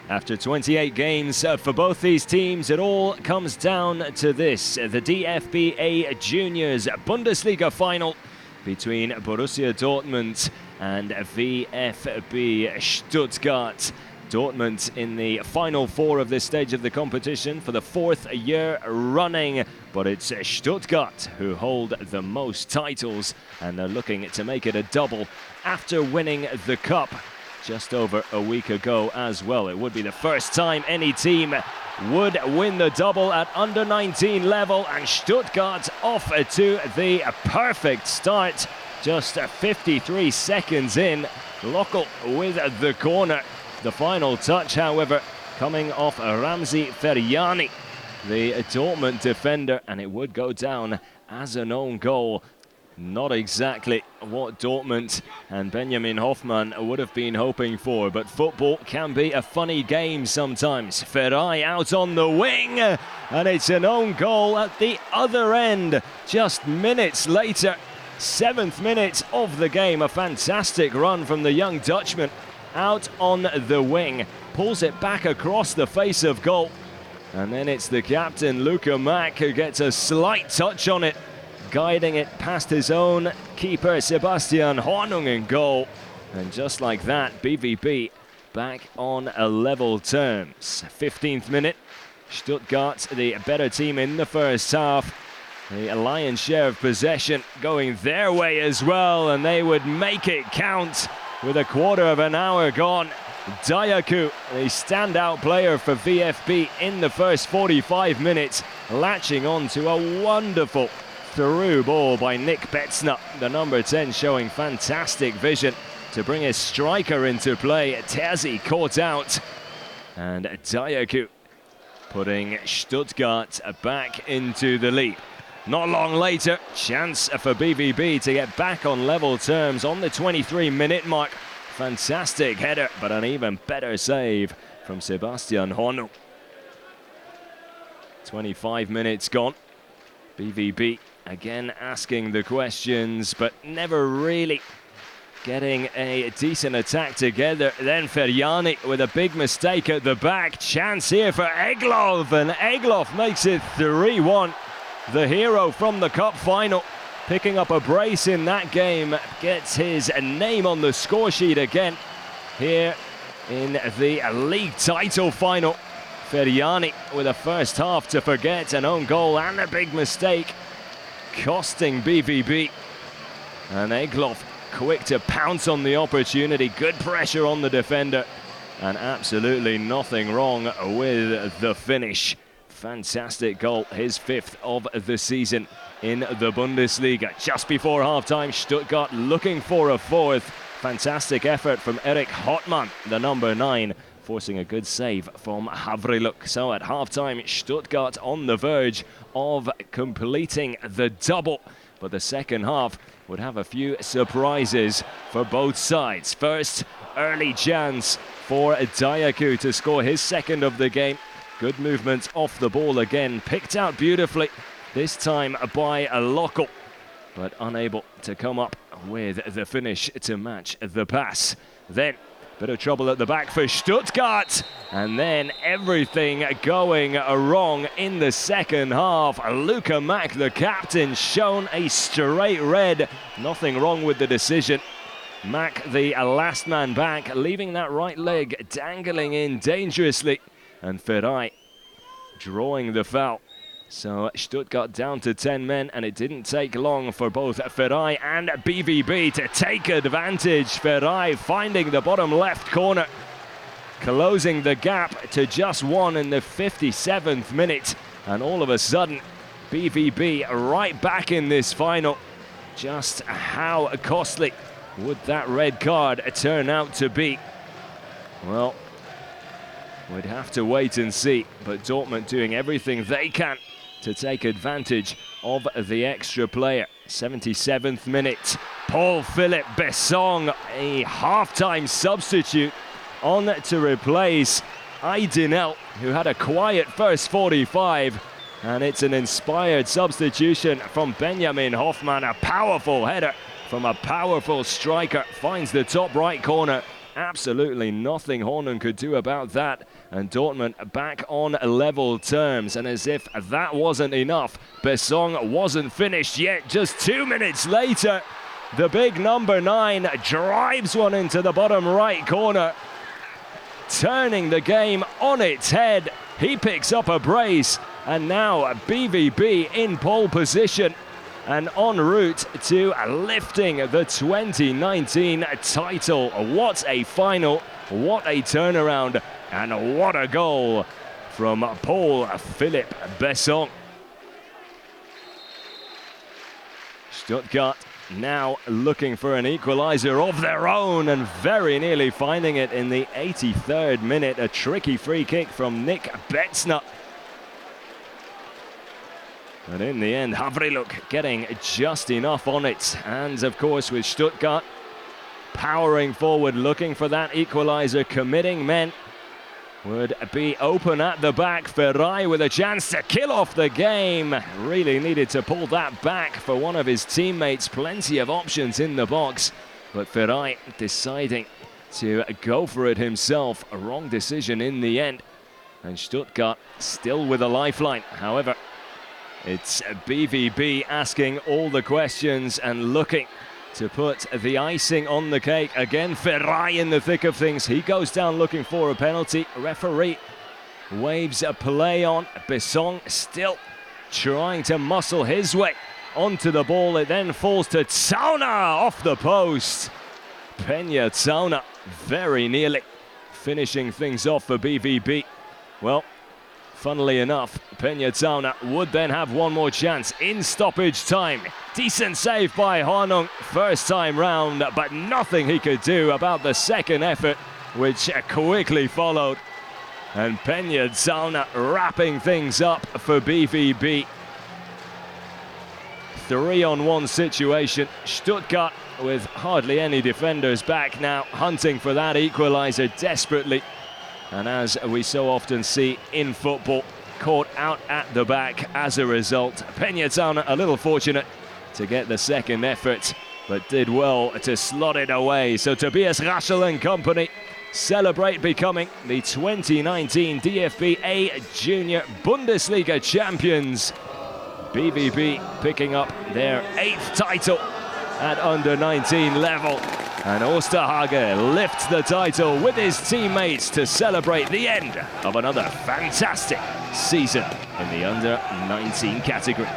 After 28 games for both these teams, it all comes down to this: the DFB A-Juniors Bundesliga final between Borussia Dortmund and VfB Stuttgart. Dortmund in the final four of this stage of the competition for the fourth year running, but it's Stuttgart who hold the most titles, and they're looking to make it a double after winning the cup just over a week ago as well. It would be the first time any team would win the double at under-19 level, and Stuttgart off to the perfect start. Just 53 seconds in, Lockel with the corner. The final touch, however, coming off Ramzi Ferjani, the Dortmund defender, and it would go down as an own goal. Not exactly what Dortmund and Benjamin Hoffmann would have been hoping for, but football can be a funny game sometimes. Ferai out on the wing, and it's an own goal at the other end. Just minutes later, 7th minute of the game, a fantastic run from the young Dutchman out on the wing, pulls it back across the face of goal, and then it's the captain Luka Mack who gets a slight touch on it, guiding it past his own keeper Sebastian Hornung in goal. And just like that, BVB back on a level terms. 15th minute, Stuttgart the better team in the first half. The lion's share of possession going their way as well, and they would make it count with a quarter of an hour gone. Dayaku, the standout player for VfB in the first 45 minutes, latching on to a wonderful through ball by Nick Betzner, the number 10, showing fantastic vision to bring his striker into play. Terzi caught out, and Dayaku putting Stuttgart back into the lead. Not long later, chance for BVB to get back on level terms on the 23-minute mark. Fantastic header, but an even better save from Sebastian Hornung. 25 minutes gone. BVB again asking the questions, but never really getting a decent attack together. Then Ferjani with a big mistake at the back. Chance here for Egloff, and Egloff makes it 3-1. The hero from the cup final, picking up a brace in that game, gets his name on the score sheet again here in the league title final. Ferjani with a first half to forget, an own goal and a big mistake costing BVB. And Egloff quick to pounce on the opportunity, good pressure on the defender, and absolutely nothing wrong with the finish. Fantastic goal, his 5th of the season in the Bundesliga. Just before half-time, Stuttgart looking for a 4th. Fantastic effort from Erik Hottmann, the number 9, forcing a good save from Havriluk. So at half-time, Stuttgart on the verge of completing the double. But the second half would have a few surprises for both sides. First, early chance for Dayaku to score his 2nd of the game. Good movement off the ball again, picked out beautifully, this time by Lockel, but unable to come up with the finish to match the pass. Then, bit of trouble at the back for Stuttgart, and then everything going wrong in the second half. Luka Mack, the captain, shown a straight red. Nothing wrong with the decision. Mack, the last man back, leaving that right leg dangling in dangerously, and Ferai drawing the foul. So Stuttgart down to 10 men, and it didn't take long for both Ferai and BVB to take advantage. Ferai finding the bottom left corner, closing the gap to just 1 in the 57th minute, and all of a sudden BVB right back in this final. Just how costly would that red card turn out to be? Well, we'd have to wait and see, but Dortmund doing everything they can to take advantage of the extra player. 77th minute, Paul-Philippe Besson, a half-time substitute, on to replace Aydinel, who had a quiet first 45, and it's an inspired substitution from Benjamin Hoffmann. A powerful header from a powerful striker finds the top right corner, Absolutely nothing Hornung could do about that, and Dortmund back on level terms. And as if that wasn't enough, Besson wasn't finished yet. Just 2 minutes later, the big number 9 drives one into the bottom right corner, turning the game on its head. He picks up a brace, and now BVB in pole position and en route to lifting the 2019 title. What a final, what a turnaround, and what a goal from Paul-Philippe Besson. Stuttgart now looking for an equaliser of their own, and very nearly finding it in the 83rd minute. A tricky free kick from Nick Betzner. And in the end, Havriluk getting just enough on it. And of course, with Stuttgart powering forward, looking for that equaliser, committing men would be open at the back. Ferrari with a chance to kill off the game. Really needed to pull that back for one of his teammates. Plenty of options in the box, but Ferrari deciding to go for it himself. A wrong decision in the end. And Stuttgart still with a lifeline. However, it's BVB asking all the questions and looking to put the icing on the cake. Again, Ferrari in the thick of things. He goes down looking for a penalty. Referee waves a play on. Besson still trying to muscle his way onto the ball. It then falls to Zauner off the post. Peña Zauner very nearly finishing things off for BVB. Well, funnily enough, Peña Zauner would then have one more chance in stoppage time. Decent save by Hornung first time round, but nothing he could do about the second effort, which quickly followed. And Peña Zauner wrapping things up for BVB. 3-on-1 situation. Stuttgart with hardly any defenders back now, hunting for that equaliser desperately. And as we so often see in football, caught out at the back as a result. Peña Zauner a little fortunate to get the second effort, but did well to slot it away. So Tobias Raschel and company celebrate becoming the 2019 DFB A-Junior Bundesliga champions. BVB picking up their 8th title at under-19 level. And Osterhage lifts the title with his teammates to celebrate the end of another fantastic season in the under-19 category.